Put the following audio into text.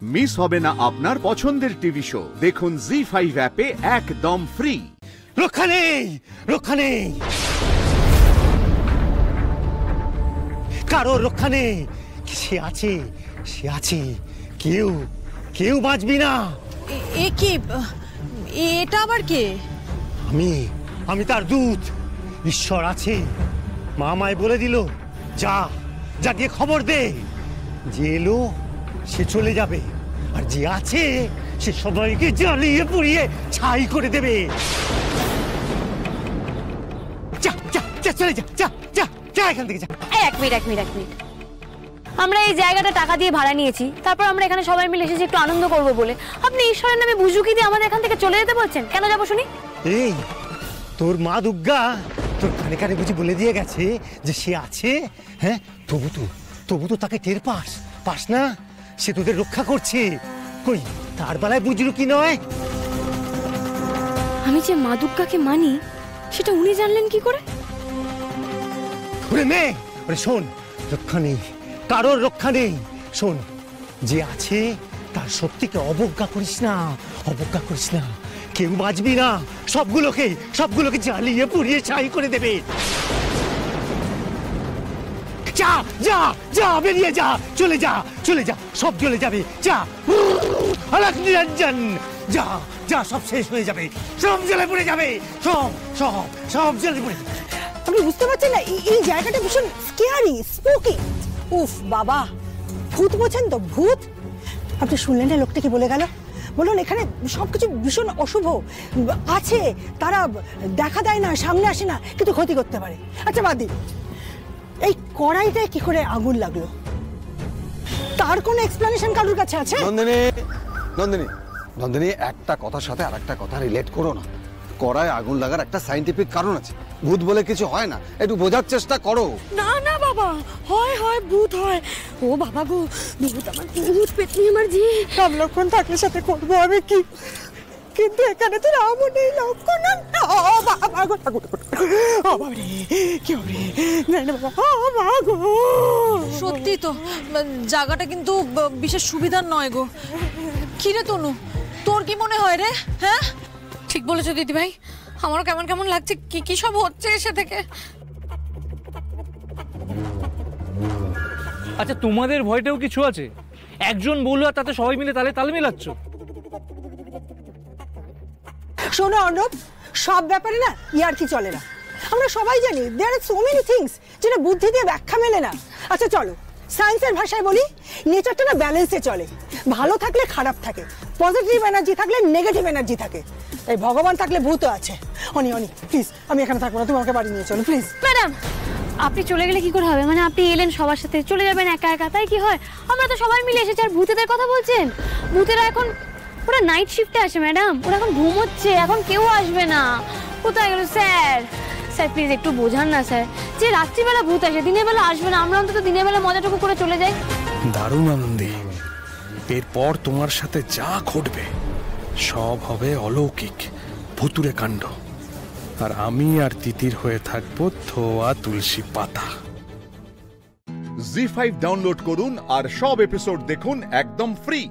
Miss হবে না আপনার পছন্দের টিভি শো। দেখুন জি5 অ্যাপে একদম ফ্রি। রক্ষা নেই, রক্ষা নেই, কারো রক্ষা নেই। সে আছে, সে আছে, কেউ কেউ বাঁচবি না। এ কি, এটা আবার কে? আমি তার দূত। ঈশ্বর আছে, মা আমায় বলে দিল, যা যা গিয়ে খবর দে। যে এলো সে চলে যাবে, আর যে আছে সে সবাইকে জ্বালিয়ে পুড়িয়ে ছাই করে দেবে। যা যা যা, চলে যা, যা যা যা এখান থেকে যা। এক মিনিট, আমরা এই জায়গাটা টাকা দিয়ে ভাড়া নিয়েছি, তারপর আমরা এখানে সবাই মিলে এসেছি একটু আনন্দ করবো বলে। আপনি ঈশ্বরের নামে বুঝুকি দিয়ে আমাদের এখান থেকে চলে যেতে বলছেন, কেন যাবো শুনি? এই তোর মা দুর্গা তোর কানে কানে বুঝি বলে দিয়ে গেছে যে সে আছে, হ্যাঁ? তবু তো তাকে টের পাস না? সে তোদের রক্ষা করছে। কই তার বেলায় বুঝলো কি নয়? আমি যে মা দুর্গাকে মানি সেটা উনি জানলেন কি করে? ওরে মেয়ে, ওরে শোন, রক্ষা নেই, কারোর রক্ষা নেই। শোন, যে আছে তার শক্তিকে অবজ্ঞা করিস না, অবজ্ঞা করিস না। কেউ বাঁচবি না, সবগুলোকে জ্বালিয়ে পুড়িয়ে ছাই করে দেবে। যা যা যা, বেরিয়ে যা, চলে যা, সব চলে যাবে। যা আলাক নিরঞ্জন, যা যা, সব শেষ হয়ে যাবে, সব জ্বলে পড়ে যাবে, সব জ্বলে পড়ে যাবে। আপনি বুঝতে পারছেন না এই জায়গাটা ভীষণ স্কেয়ারি, স্পোকি। উফ বাবা, ভূত বোঝেন তো, ভূত। আপনি শুনলেন না লোকটা কি বলে গেল? বলুন এখানে সবকিছু ভীষণ অশুভ আছে, তারা দেখা দেয় না, সামনে আসে না, কিন্তু ক্ষতি করতে পারে। আচ্ছা বাদ দিন, এই কড়াইটায় কি করে আগুন লাগলো, তার কোনো এক্সপ্লেনেশন কারোর কাছে আছে? নন্দিনী, একটা কথার সাথে আর একটা কথা রিলেট করো না। কড়ায় আগুন লাগার একটা সাইন্টিফিক কারণ আছে। ভূত বলে কিছু হয় না, একটু বোঝার চেষ্টা করো। না না বাবা, হয় ভূত হয়। ও বাবা গো, ভূত আমার, ভূত পেটনি আমার জি। রাম লক্ষণ থাকলে সাথে করবো আমি কি, কিন্তু এখানে তো রামও নেই, লক্ষণ। ও বাবা গো, ও বাবা রে, কি হবে? না বাবা গো, সত্যি তো জায়গাটা কিন্তু বিশেষ সুবিধার নয় গো। কি রে তনু, তোর কি মনে হয় রে? হ্যাঁ, ঠিক বলেছো দিদি ভাই, আমারও কেমন কেমন লাগছে, কি সব হচ্ছে এসে থেকে। আচ্ছা, তোমাদের ভয়টাও কিছু আছে? একজন বললো আর তাতে সবাই মিলে তালে মেলাচ্ছ। শোনো অর্ণব, সব ব্যাপারে না ইয়ার্কি চলে না। আমরা সবাই জানি দেয়ার আর সো মেনি থিংস যেটা বুদ্ধি দিয়ে ব্যাখ্যা মেলে না। আচ্ছা চলো, সায়েন্সের ভাষায় বলি, নেচারটা না ব্যালেন্সে চলে। ভালো থাকলে খারাপ থাকে, পজিটিভ এনার্জি থাকলে নেগেটিভ এনার্জি থাকে। এই ভগবান থাকলে ভূতও আছে। অনি প্লিজ, আমি এখানে থাকবো না, তুমি আমাকে বাড়ি নিয়ে চলো প্লিজ। ম্যাডাম, আপনি চলে গেলে কি করে হবে? মানে আপনি এলেন সবার সাথে, চলে যাবেন একা একা, তাই কি হয়? আমরা তো সবাই মিলে এসেছি। আর ভূতেদের কথা বলছেন, ভূতেরা এখন ওরা নাইট শিফটে আসে ম্যাডাম, ওরা এখন ঘুমোচ্ছে, এখন কেউ আসবে না। কোথায় গেল স্যার? স্যার প্লিজ একটু বোঝান না স্যার, যে রাত্রিবেলা ভূত আসে, দিনের বেলা আসবে না। আমরা অন্তত দিনের বেলা মজাটুকু করে চলে যাই। দারুণ আনন্দে, এরপর তোমার সাথে যা ঘটবে সব হবে অলৌকিক ভুতুরে কাণ্ড। আর আমি আর তিতির হয়ে থাকবো ধোয়া তুলসী পাতা। জি5 ডাউনলোড করুন আর সব এপিসোড দেখুন একদম ফ্রি।